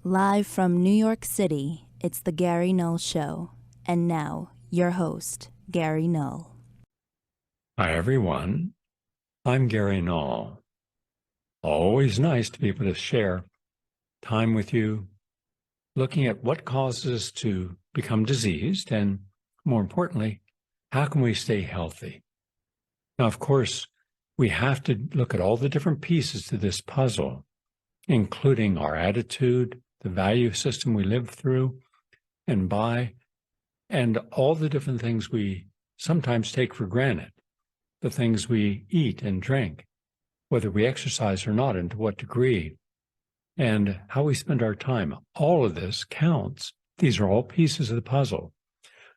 Live from New York City, it's the Gary Null Show. And now, your host, Gary Null. Hi, everyone. I'm Gary Null. Always nice to be able to share time with you, looking at what causes us to become diseased, and more importantly, how can we stay healthy? Now, of course, we have to look at all the different pieces to this puzzle, including our attitude, the value system we live through and by, and all the different things we sometimes take for granted, the things we eat and drink, whether we exercise or not, and to what degree, and how we spend our time. All of this counts. These are all pieces of the puzzle.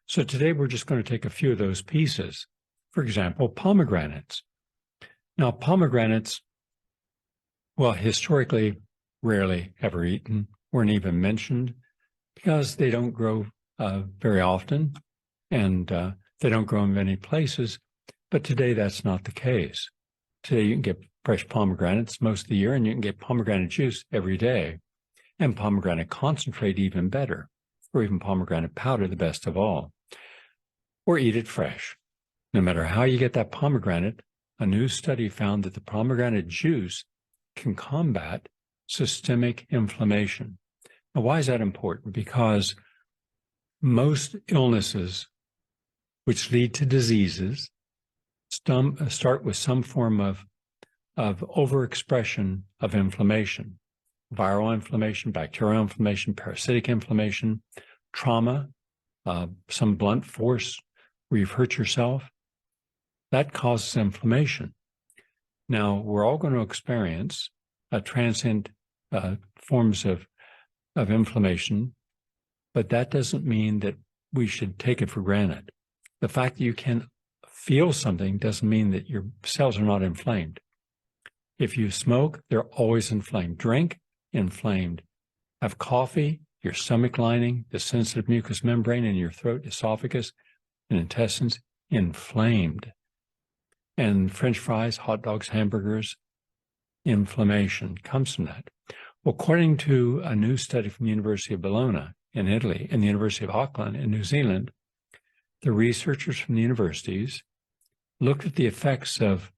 So today we're just going to take a few of those pieces. For example, pomegranates. Now, pomegranates, well, historically, rarely ever eaten, weren't even mentioned because they don't grow very often, and they don't grow in many places. But today, that's not the case. Today, you can get fresh pomegranates most of the year, and you can get pomegranate juice every day, and pomegranate concentrate even better, or even pomegranate powder, the best of all, or eat it fresh. No matter how you get that pomegranate, a new study found that the pomegranate juice can combat systemic inflammation. Now, why is that important? Because most illnesses which lead to diseases start with some form of overexpression of inflammation, viral inflammation, bacterial inflammation, parasitic inflammation, trauma, some blunt force where you've hurt yourself. That causes inflammation. Now, we're all going to experience transient forms of inflammation, but that doesn't mean that we should take it for granted. The fact that you can feel something doesn't mean that your cells are not inflamed. If you smoke, they're always inflamed. Drink, inflamed. Have coffee, your stomach lining, the sensitive mucous membrane in your throat, esophagus, and intestines, inflamed. And French fries, hot dogs, hamburgers, inflammation comes from that. Well, according to a new study from the University of Bologna in Italy and the University of Auckland in New Zealand, the researchers from the universities looked at the effects of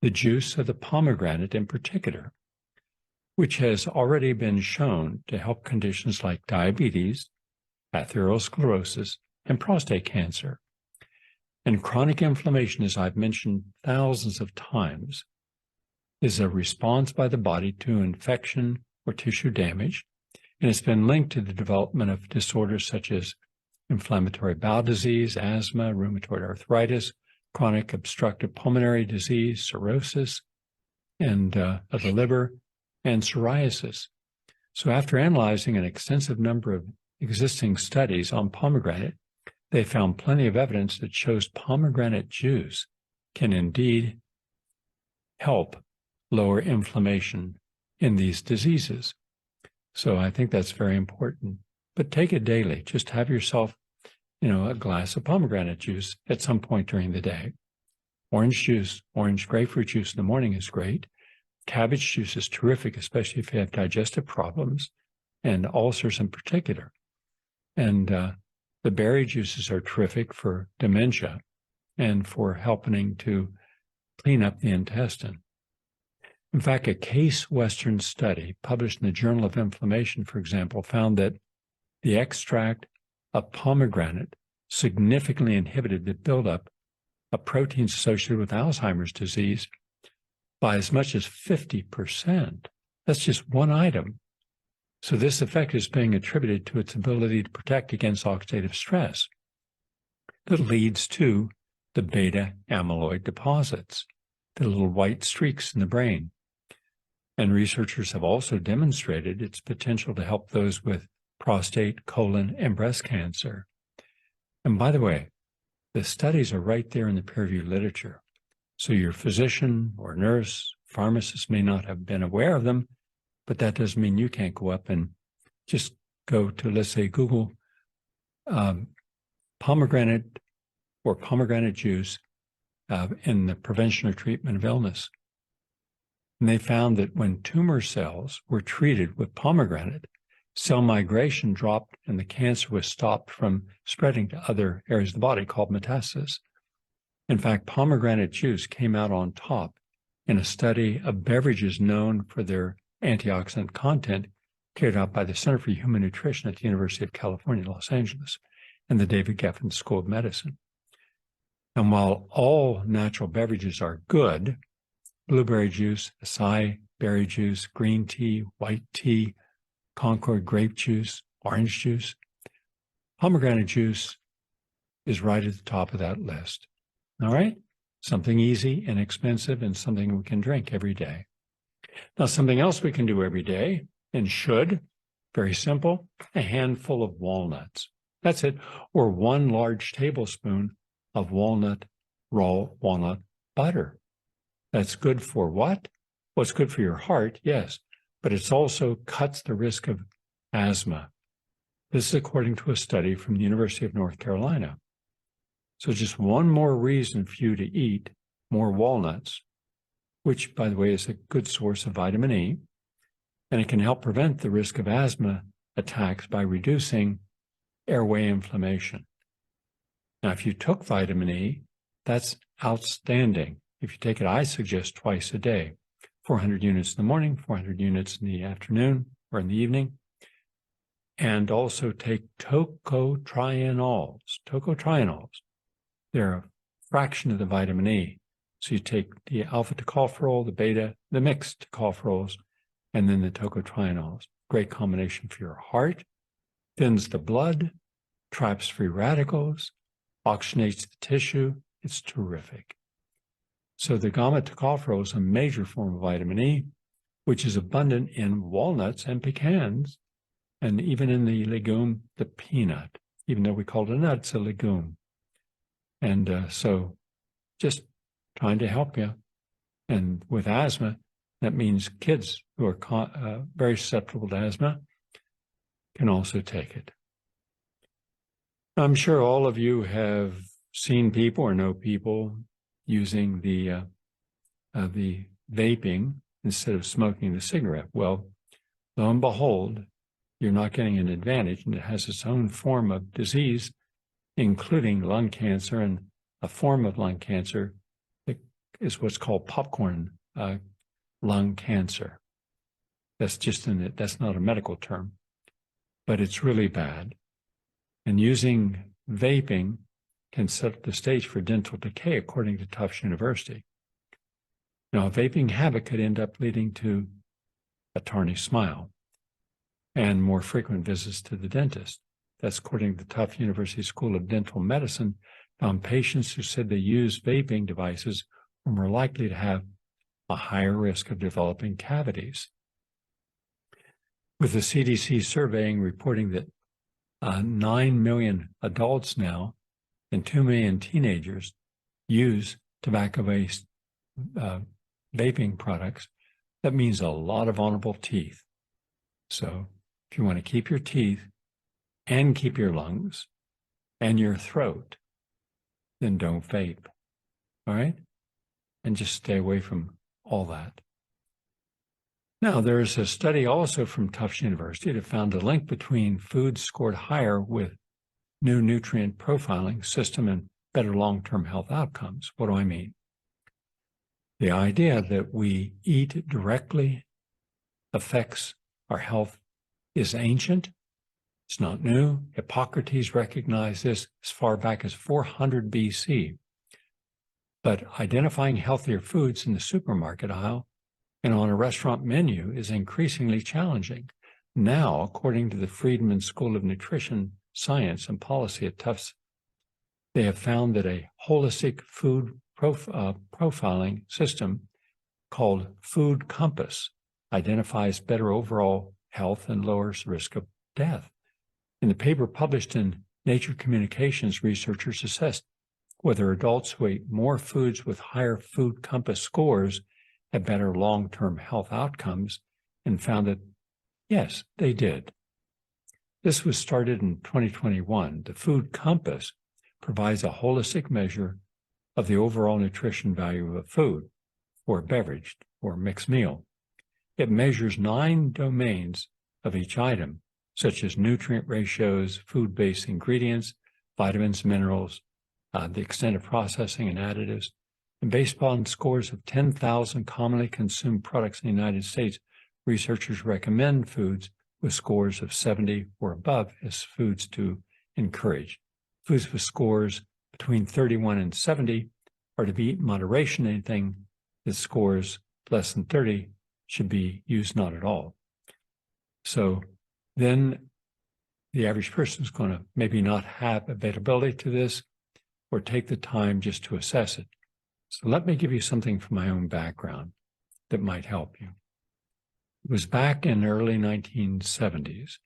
the juice of the pomegranate in particular, which has already been shown to help conditions like diabetes, atherosclerosis, and prostate cancer. And chronic inflammation, as I've mentioned thousands of times, is a response by the body to infection or tissue damage, and it's been linked to the development of disorders such as inflammatory bowel disease, asthma, rheumatoid arthritis, chronic obstructive pulmonary disease, cirrhosis, and of the liver, and psoriasis. So after analyzing an extensive number of existing studies on pomegranate, they found plenty of evidence that shows pomegranate juice can indeed help lower inflammation in these diseases. So I think that's very important. But take it daily. Just have yourself, a glass of pomegranate juice at some point during the day. Orange juice, orange grapefruit juice in the morning is great. Cabbage juice is terrific, especially if you have digestive problems and ulcers in particular. And the berry juices are terrific for dementia and for helping to clean up the intestine. In fact, a Case Western study published in the Journal of Inflammation, for example, found that the extract of pomegranate significantly inhibited the buildup of proteins associated with Alzheimer's disease by as much as 50%. That's just one item. So this effect is being attributed to its ability to protect against oxidative stress that leads to the beta amyloid deposits, the little white streaks in the brain. And researchers have also demonstrated its potential to help those with prostate, colon, and breast cancer. And by the way, the studies are right there in the peer-reviewed literature. So your physician or nurse, pharmacist may not have been aware of them, but that doesn't mean you can't go up and just go to, let's say, Google pomegranate or pomegranate juice in the prevention or treatment of illness. And they found that when tumor cells were treated with pomegranate, Cell migration dropped and the cancer was stopped from spreading to other areas of the body called metastasis. In fact, pomegranate juice came out on top in a study of beverages known for their antioxidant content carried out by the Center for Human Nutrition at the University of California, Los Angeles, and the David Geffen School of Medicine. And while all natural beverages are good, blueberry juice, acai berry juice, green tea, white tea, Concord grape juice, orange juice, pomegranate juice is right at the top of that list. All right? Something easy, inexpensive, and something we can drink every day. Now, something else we can do every day and should, very simple, a handful of walnuts. That's it. Or 1 large tablespoon of raw walnut butter. That's good for what? Well, it's good for your heart, yes, but it also cuts the risk of asthma. This is according to a study from the University of North Carolina. So just one more reason for you to eat more walnuts, which, by the way, is a good source of vitamin E, and it can help prevent the risk of asthma attacks by reducing airway inflammation. Now, if you took vitamin E, that's outstanding. If you take it, I suggest twice a day, 400 units in the morning, 400 units in the afternoon or in the evening. And also take tocotrienols. Tocotrienols, they're a fraction of the vitamin E. So you take the alpha tocopherol, the beta, the mixed tocopherols, and then the tocotrienols. Great combination for your heart, thins the blood, traps free radicals, oxygenates the tissue. It's terrific. So the gamma tocopherol is a major form of vitamin E, which is abundant in walnuts and pecans, and even in the legume, the peanut. Even though we call it a nut, it's a legume. And so just trying to help you. And with asthma, that means kids who are very susceptible to asthma can also take it. I'm sure all of you have seen people or know people using the vaping instead of smoking the cigarette. Well, lo and behold, you're not getting an advantage, and it has its own form of disease, including lung cancer, and a form of lung cancer that is what's called popcorn lung cancer. That's just in it. That's not a medical term, but it's really bad. And using vaping can set up the stage for dental decay, according to Tufts University. Now, a vaping habit could end up leading to a tarnished smile and more frequent visits to the dentist. That's according to the Tufts University School of Dental Medicine, found patients who said they used vaping devices were more likely to have a higher risk of developing cavities. With the CDC surveying reporting that 9 million adults now and 2 million teenagers use tobacco-based vaping products, that means a lot of vulnerable teeth. So if you want to keep your teeth and keep your lungs and your throat, then don't vape, all right? And just stay away from all that. Now, there's a study also from Tufts University that found a link between foods scored higher with new nutrient profiling system and better long-term health outcomes. What do I mean? The idea that we eat directly affects our health is ancient. It's not new. Hippocrates recognized this as far back as 400 BC. But identifying healthier foods in the supermarket aisle and on a restaurant menu is increasingly challenging. Now, according to the Friedman School of Nutrition Science and Policy at Tufts, they have found that a holistic food profiling system called Food Compass identifies better overall health and lowers the risk of death. In the paper published in Nature Communications, researchers assessed whether adults who ate more foods with higher Food Compass scores had better long-term health outcomes, and found that, yes, they did. This was started in 2021. The Food Compass provides a holistic measure of the overall nutrition value of a food or a beverage or mixed meal. It measures 9 domains of each item, such as nutrient ratios, food-based ingredients, vitamins, minerals, the extent of processing and additives. And based upon scores of 10,000 commonly consumed products in the United States, researchers recommend foods with scores of 70 or above as foods to encourage. Foods with scores between 31 and 70 are to be eaten in moderation. Anything that scores less than 30 should be used not at all. So then the average person is going to maybe not have availability to this or take the time just to assess it. So let me give you something from my own background that might help you. It was back in the early 1970s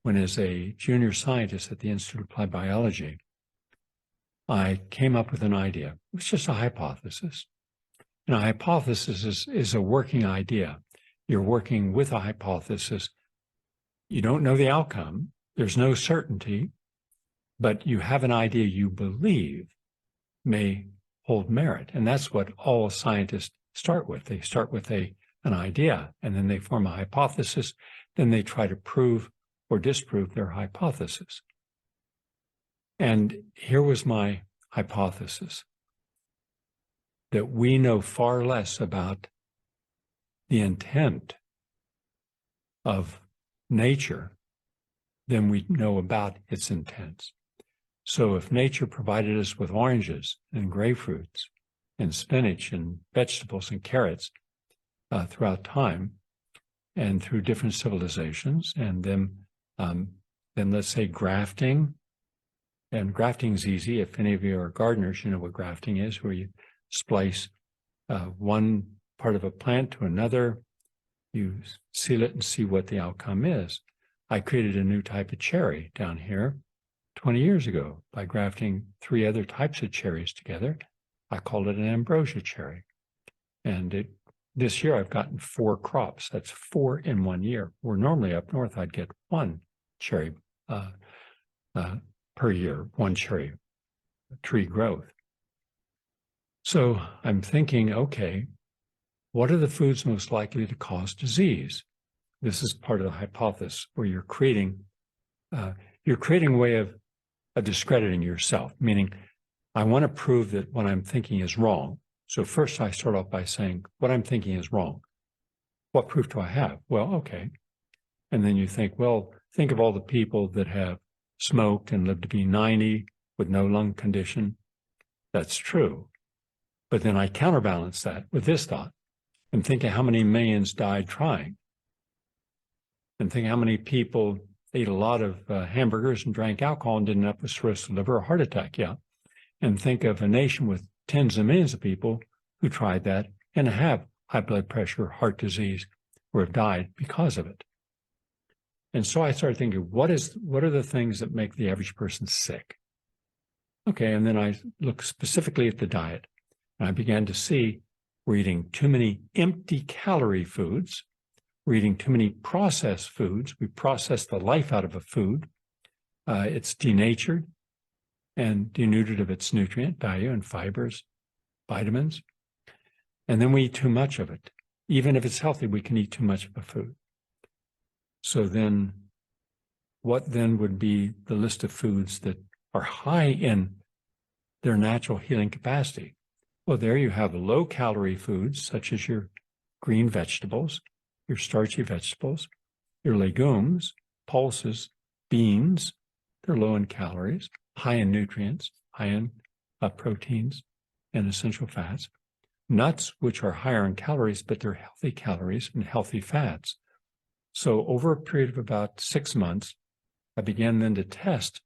when, as a junior scientist at the Institute of Applied Biology, I came up with an idea. It was just a hypothesis. And a hypothesis is a working idea. You're working with a hypothesis. You don't know the outcome. There's no certainty, but you have an idea you believe may hold merit. And that's what all scientists start with. They start with an idea, and then they form a hypothesis. Then they try to prove or disprove their hypothesis. And here was my hypothesis, that we know far less about the intent of nature than we know about its intents. So if nature provided us with oranges and grapefruits and spinach and vegetables and carrots throughout time and through different civilizations, and then let's say grafting, and grafting is easy. If any of you are gardeners, you know what grafting is, where you splice one part of a plant to another, you seal it and see what the outcome is. I created a new type of cherry down here 20 years ago by grafting 3 other types of cherries together. I called it an ambrosia cherry. And this year I've gotten 4 crops. That's 4 in 1 year. Where normally up north I'd get 1 cherry per year, 1 cherry tree growth. So I'm thinking, okay, what are the foods most likely to cause disease? This is part of the hypothesis where you're creating a way of discrediting yourself, meaning I want to prove that what I'm thinking is wrong. So first I start off by saying, what I'm thinking is wrong. What proof do I have? Well, okay. And then you think, well, think of all the people that have smoked and lived to be 90 with no lung condition. That's true. But then I counterbalance that with this thought and think of how many millions died trying. And think how many people ate a lot of hamburgers and drank alcohol and didn't end up with cirrhosis of liver or heart attack. Yeah. And think of a nation with tens of millions of people who tried that and have high blood pressure, heart disease, or have died because of it. And so I started thinking, what are the things that make the average person sick? Okay, and then I looked specifically at the diet, and I began to see we're eating too many empty calorie foods. We're eating too many processed foods. We process the life out of a food. It's denatured and denuded of its nutrient value and fibers, vitamins. And then we eat too much of it. Even if it's healthy, we can eat too much of a food. So then, what then would be the list of foods that are high in their natural healing capacity? Well, there you have low-calorie foods, such as your green vegetables, your starchy vegetables, your legumes, pulses, beans. They're low in calories, high in nutrients, high in proteins and essential fats. Nuts, which are higher in calories, but they're healthy calories and healthy fats. So over a period of about 6 months, I began then to test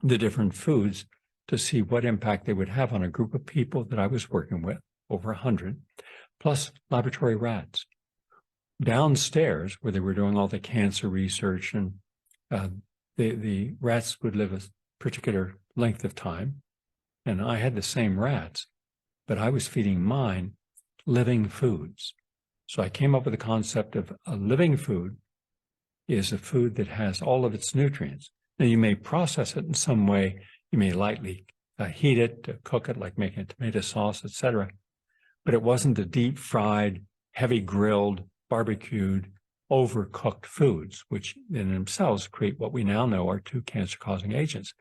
the different foods to see what impact they would have on a group of people that I was working with, over 100, plus laboratory rats. Downstairs, where they were doing all the cancer research, and the rats would live a particular length of time, and I had the same rats, but I was feeding mine living foods. So I came up with the concept of a living food is a food that has all of its nutrients. Now, you may process it in some way. You may lightly heat it, cook it, like making a tomato sauce, etc. But it wasn't the deep fried, heavy grilled, barbecued, overcooked foods, which in themselves create what we now know are two cancer-causing agents.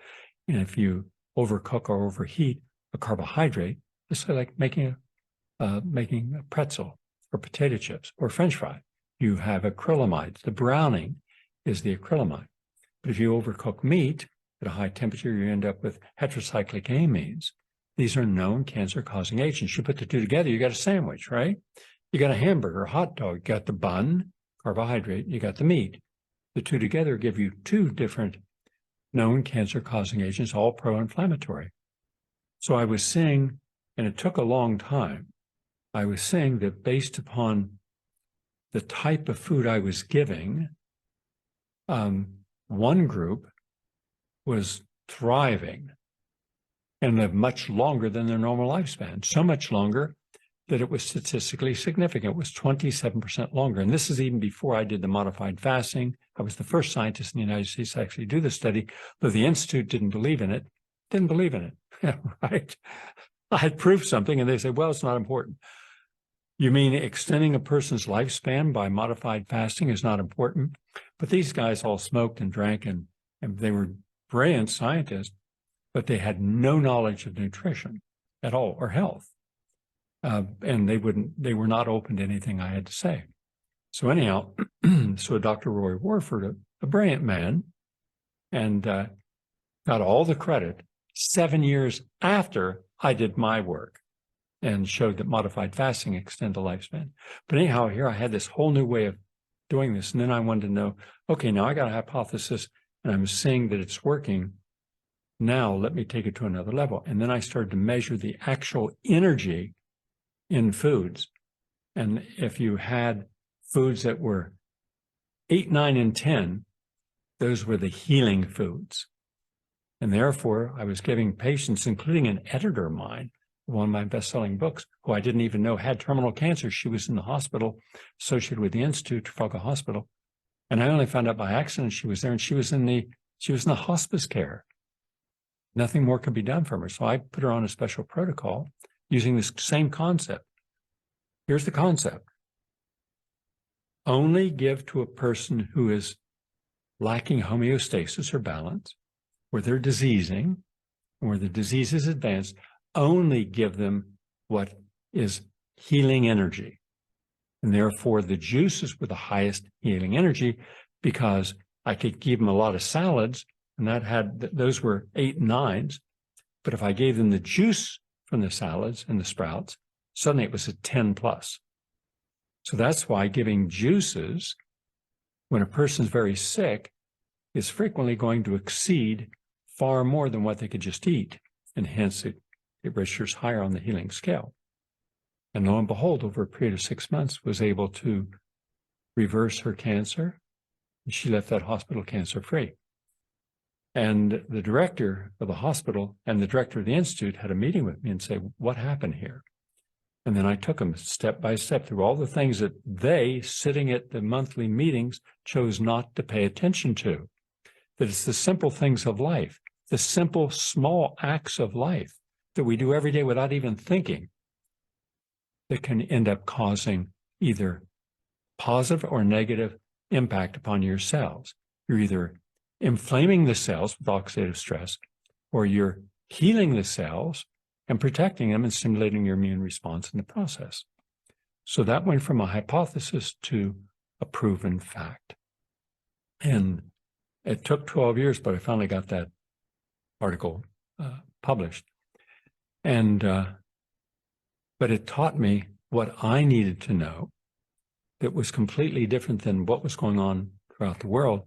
And if you overcook or overheat a carbohydrate, it's like making a pretzel or potato chips or French fry. You have acrylamides. The browning is the acrylamide. But if you overcook meat at a high temperature, you end up with heterocyclic amines. These are known cancer-causing agents. You put the two together, you got a sandwich, right? You got a hamburger, a hot dog, you got the bun, carbohydrate, you got the meat. The two together give you two different known cancer-causing agents, all pro-inflammatory. So I was seeing, and it took a long time, I was seeing that based upon the type of food I was giving, one group was thriving and lived much longer than their normal lifespan, so much longer that it was statistically significant. It was 27% longer. And this is even before I did the modified fasting. I was the first scientist in the United States to actually do the study, though the Institute didn't believe in it, right? I had proved something and they said, well, it's not important. You mean extending a person's lifespan by modified fasting is not important? But these guys all smoked and drank and they were brilliant scientists, but they had no knowledge of nutrition at all or health. And they were not open to anything I had to say. So anyhow, so Dr. Roy Warford, a brilliant man, and got all the credit 7 years after I did my work and showed that modified fasting extends the lifespan. But anyhow, here I had this whole new way of doing this. And then I wanted to know, okay, now I got a hypothesis and I'm seeing that it's working. Now let me take it to another level. And then I started to measure the actual energy in foods. And if you had foods that were 8, 9, and 10, those were the healing foods. And therefore, I was giving patients, including an editor of mine, one of my best-selling books, who I didn't even know had terminal cancer. She was in the hospital associated with the Institute, Trafalgar Hospital. And I only found out by accident she was there, and she was in the hospice care. Nothing more could be done for her. So I put her on a special protocol using this same concept. Here's the concept. Only give to a person who is lacking homeostasis or balance, where they're diseasing, where the disease is advanced, only give them what is healing energy. And therefore, the juices were the highest healing energy because I could give them a lot of salads, and those were 8 and 9s. But if I gave them the juice from the salads and the sprouts, suddenly it was a 10 plus. So that's why giving juices when a person's very sick is frequently going to exceed far more than what they could just eat. And hence it registers higher on the healing scale. And lo and behold, over a period of 6 months, was able to reverse her cancer. And she left that hospital cancer-free. And the director of the hospital and the director of the Institute had a meeting with me and say, what happened here? And then I took them step by step through all the things that they, sitting at the monthly meetings, chose not to pay attention to. That it's the simple things of life, the simple, small acts of life that we do every day without even thinking that can end up causing either positive or negative impact upon your cells. You're either inflaming the cells with oxidative stress, or you're healing the cells and protecting them and stimulating your immune response in the process. So that went from a hypothesis to a proven fact. And it took 12 years, but I finally got that article published. And but it taught me what I needed to know that was completely different than what was going on throughout the world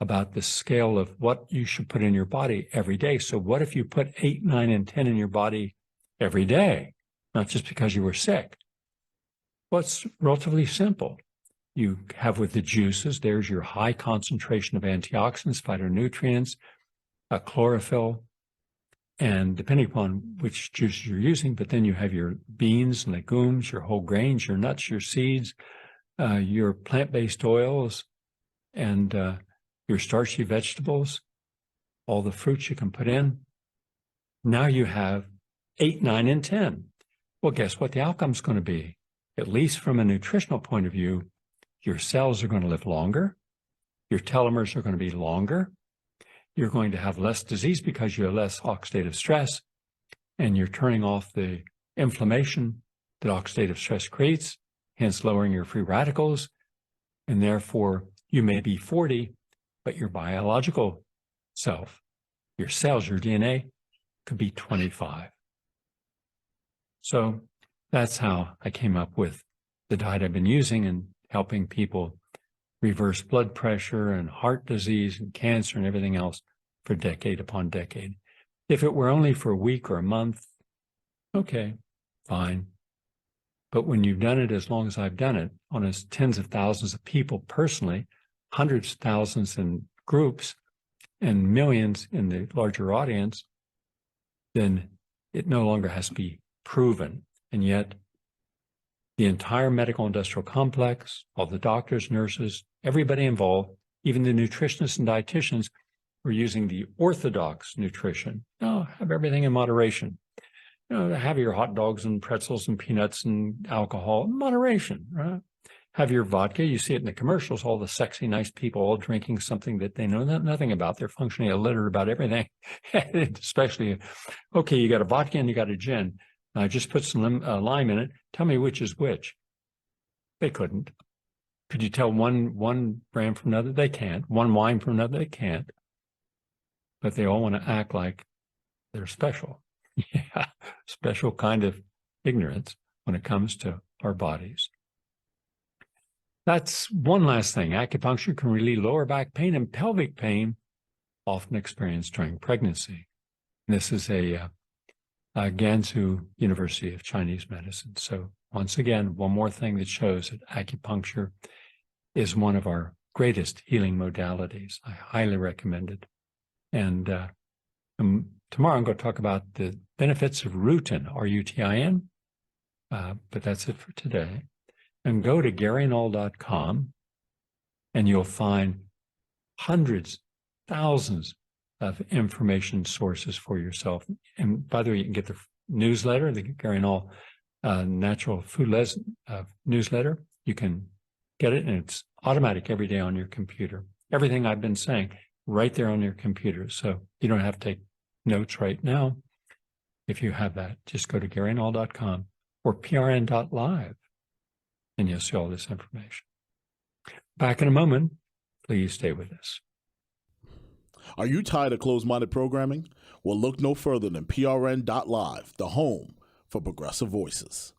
about the scale of what you should put in your body every day. So what if you put 8, 9, and 10 in your body every day, not just because you were sick? Well, it's relatively simple. You have with the juices, there's your high concentration of antioxidants, phytonutrients, chlorophyll, and depending upon which juices you're using, but then you have your beans, legumes, your whole grains, your nuts, your seeds, your plant-based oils, and your starchy vegetables, all the fruits you can put in. Now you have 8, 9, and 10. Well, guess what the outcome's going to be? At least from a nutritional point of view, your cells are going to live longer. Your telomeres are going to be longer. You're going to have less disease because you have less oxidative stress, and you're turning off the inflammation that oxidative stress creates, hence lowering your free radicals. And therefore, you may be 40, but your biological self, your cells, your DNA, could be 25. So that's how I came up with the diet I've been using and helping people reverse blood pressure and heart disease and cancer and everything else for decade upon decade. If it were only for a week or a month, okay, fine. But when you've done it as long as I've done it, on tens of thousands of people personally, hundreds of thousands in groups, and millions in the larger audience, then it no longer has to be proven. And yet, the entire medical industrial complex, all the doctors, nurses, everybody involved, even the nutritionists and dietitians, were using the orthodox nutrition. Oh, have everything in moderation. Have your hot dogs and pretzels and peanuts and alcohol in moderation, right? Have your vodka. You see it in the commercials, all the sexy, nice people all drinking something that they know nothing about. They're functionally illiterate about everything, especially, okay, you got a vodka and you got a gin. Just put some lime in it. Tell me which is which. They couldn't. Could you tell one brand from another? They can't. One wine from another? They can't. But they all want to act like they're special. Yeah, special kind of ignorance when it comes to our bodies. That's one last thing. Acupuncture can relieve lower back pain and pelvic pain, often experienced during pregnancy. This is a Gansu University of Chinese Medicine. So once again, one more thing that shows that acupuncture is one of our greatest healing modalities. I highly recommend it. And tomorrow I'm going to talk about the benefits of rutin, R-U-T-I-N. But that's it for today. And go to GaryNull.com and you'll find hundreds, thousands of information sources for yourself. And by the way, you can get the newsletter, the Gary Null Natural Food newsletter. You can get it, and it's automatic every day on your computer. Everything I've been saying right there on your computer. So you don't have to take notes right now. If you have that, just go to GaryNull.com or PRN.Live, and you'll see all this information. Back in a moment. Please stay with us. Are you tired of closed-minded programming? Well, look no further than PRN.Live, the home for progressive voices.